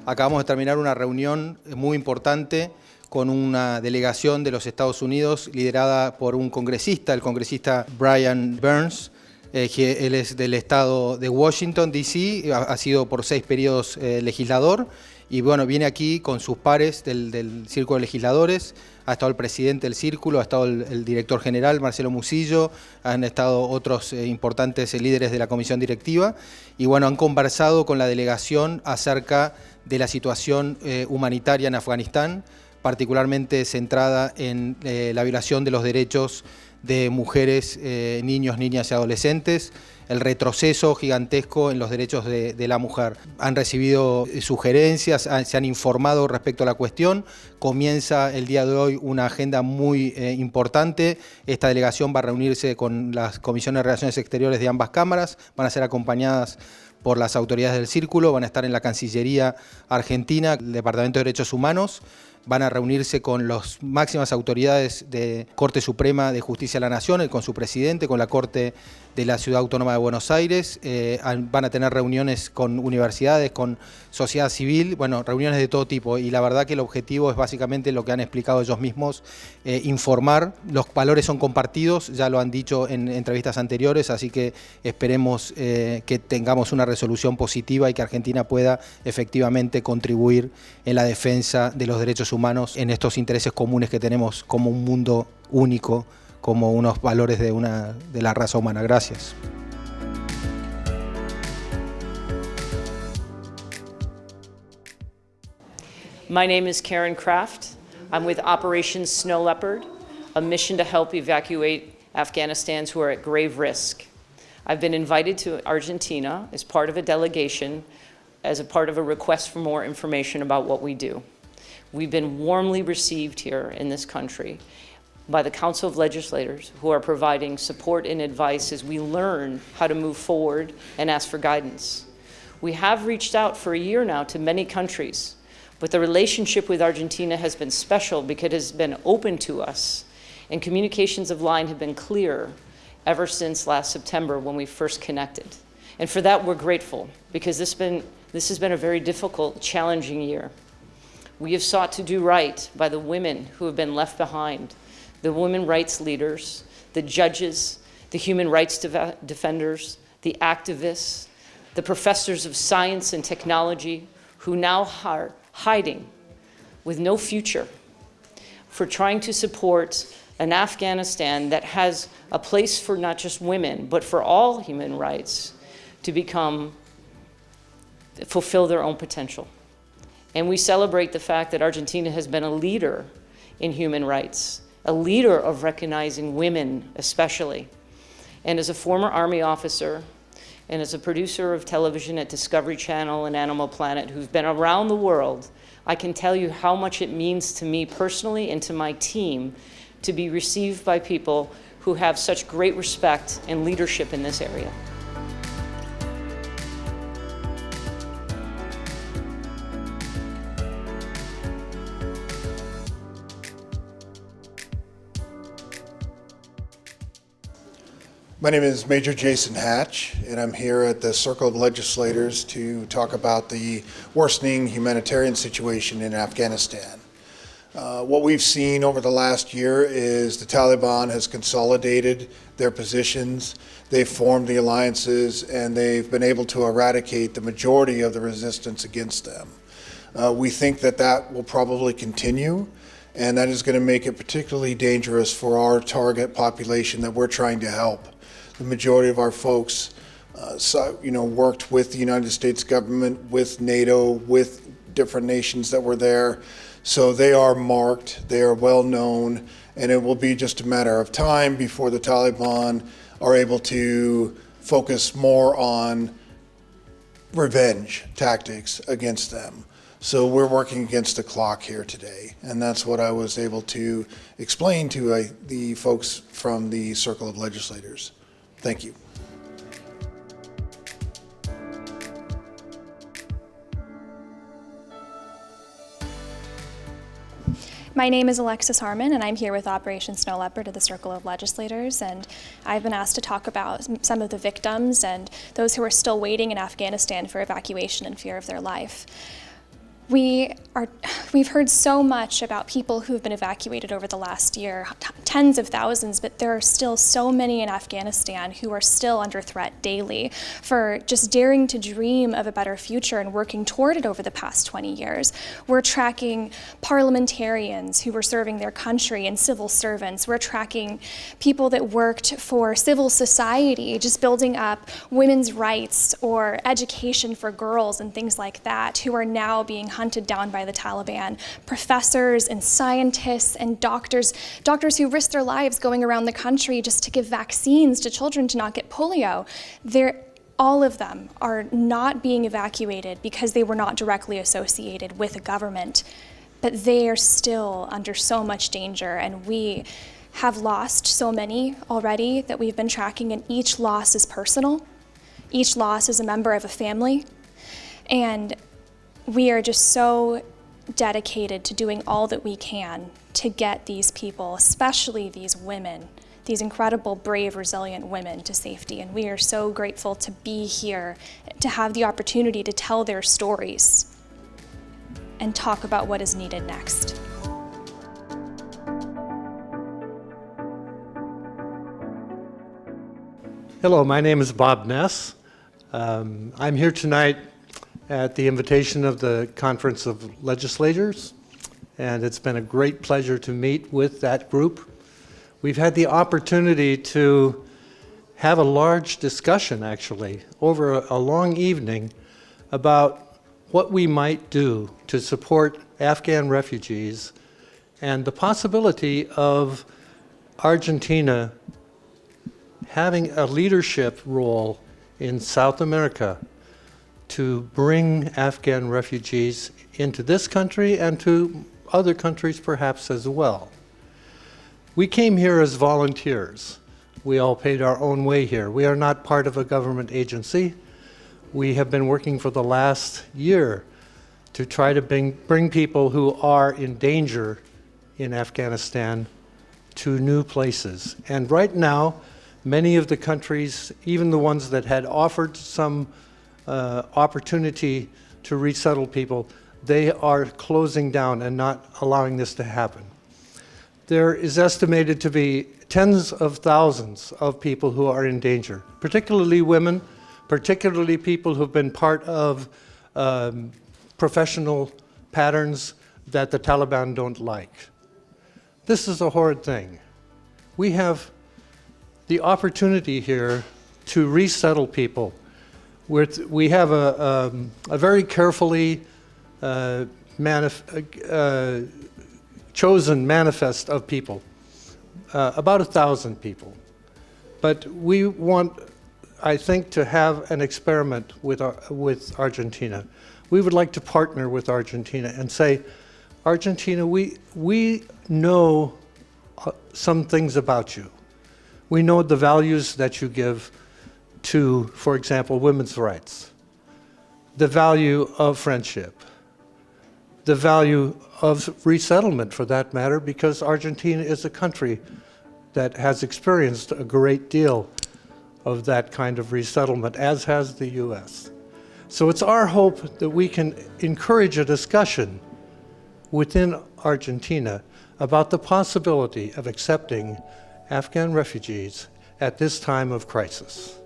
Acabamos de terminar una reunión muy importante con una delegación de los Estados Unidos liderada por un congresista, el congresista Brian Burns, que él es del estado de Washington, D.C., ha sido por 6 periodos legislador, y bueno, viene aquí con sus pares del Círculo de Legisladores. Ha estado el presidente del Círculo, ha estado el director general, Marcelo Musillo, han estado otros importantes líderes de la comisión directiva, y bueno, han conversado con la delegación acerca de la situación humanitaria en Afganistán, particularmente centrada en la violación de los derechos de mujeres, niños, niñas y adolescentes, el retroceso gigantesco en los derechos de la mujer. Han recibido sugerencias, se han informado respecto a la cuestión. Comienza el día de hoy una agenda muy importante. Esta delegación va a reunirse con las comisiones de Relaciones Exteriores de ambas cámaras, van a ser acompañadas por las autoridades del Círculo, van a estar en la Cancillería Argentina, el Departamento de Derechos Humanos, van a reunirse con las máximas autoridades de Corte Suprema de Justicia de la Nación, con su presidente, con la Corte de la Ciudad Autónoma de Buenos Aires, van a tener reuniones con universidades, con sociedad civil, bueno, reuniones de todo tipo, y la verdad que el objetivo es básicamente lo que han explicado ellos mismos, informar. Los valores son compartidos, ya lo han dicho en entrevistas anteriores, así que esperemos que tengamos una resolución positiva y que Argentina pueda efectivamente contribuir en la defensa de los derechos humanos en estos intereses comunes que tenemos como un mundo único, como unos valores de la raza humana. Gracias. My name is Karen Kraft. I'm with Operation Snow Leopard, a mission to help evacuate Afghanistans who are at grave risk. I've been invited to Argentina as part of a delegation, as a part of a request for more information about what we do. We've been warmly received here in this country by the Council of Legislators, who are providing support and advice as we learn how to move forward and ask for guidance. We have reached out for a year now to many countries, but the relationship with Argentina has been special because it has been open to us, and communications of line have been clear ever since last September when we first connected. And for that, we're grateful, because this has been a very difficult, challenging year. We have sought to do right by the women who have been left behind, the women rights leaders, the judges, the human rights defenders, the activists, the professors of science and technology who now are hiding with no future for trying to support an Afghanistan that has a place for not just women, but for all human rights to fulfill their own potential. And we celebrate the fact that Argentina has been a leader in human rights, a leader of recognizing women especially. And as a former Army officer and as a producer of television at Discovery Channel and Animal Planet, who's been around the world, I can tell you how much it means to me personally and to my team to be received by people who have such great respect and leadership in this area. My name is Major Jason Hatch, and I'm here at the Circle of Legislators to talk about the worsening humanitarian situation in Afghanistan. What we've seen over the last year is the Taliban has consolidated their positions, they've formed the alliances, and they've been able to eradicate the majority of the resistance against them. We think that that will probably continue, and that is going to make it particularly dangerous for our target population that we're trying to help. The majority of our folks worked with the United States government, with NATO, with different nations that were there. So they are marked, they are well known, and it will be just a matter of time before the Taliban are able to focus more on revenge tactics against them. So we're working against the clock here today, and that's what I was able to explain to the folks from the Circle of Legislators. Thank you. My name is Alexis Harmon, and I'm here with Operation Snow Leopard of the Circle of Legislators, and I've been asked to talk about some of the victims and those who are still waiting in Afghanistan for evacuation in fear of their life. We've heard so much about people who've been evacuated over the last year, tens of thousands, but there are still so many in Afghanistan who are still under threat daily for just daring to dream of a better future and working toward it over the past 20 years. We're tracking parliamentarians who were serving their country and civil servants. We're tracking people that worked for civil society, just building up women's rights or education for girls and things like that, who are now being hunted down by the Taliban. Professors and scientists and doctors who risk their lives going around the country just to give vaccines to children to not get polio. All of them are not being evacuated because they were not directly associated with a government, but they are still under so much danger, and we have lost so many already that we've been tracking, and each loss is personal. Each loss is a member of a family, and we are just so dedicated to doing all that we can to get these people, especially these women, these incredible, brave, resilient women, to safety. And we are so grateful to be here, to have the opportunity to tell their stories and talk about what is needed next. Hello, my name is Bob Ness. I'm here tonight at the invitation of the Conference of Legislators, and it's been a great pleasure to meet with that group. We've had the opportunity to have a large discussion, actually, over a long evening about what we might do to support Afghan refugees and the possibility of Argentina having a leadership role in South America to bring Afghan refugees into this country and to other countries perhaps as well. We came here as volunteers. We all paid our own way here. We are not part of a government agency. We have been working for the last year to try to bring people who are in danger in Afghanistan to new places. And right now, many of the countries, even the ones that had offered some opportunity to resettle people, they are closing down and not allowing this to happen. There is estimated to be tens of thousands of people who are in danger, particularly women, particularly people who've been part of professional patterns that the Taliban don't like. This is a horrid thing. We have the opportunity here to resettle people. We have a very carefully chosen manifest of people, about 1,000 people. But we want, I think, to have an experiment with Argentina. We would like to partner with Argentina and say, Argentina, we know some things about you. We know the values that you give to, for example, women's rights, the value of friendship, the value of resettlement, for that matter, because Argentina is a country that has experienced a great deal of that kind of resettlement, as has the U.S. So it's our hope that we can encourage a discussion within Argentina about the possibility of accepting Afghan refugees at this time of crisis.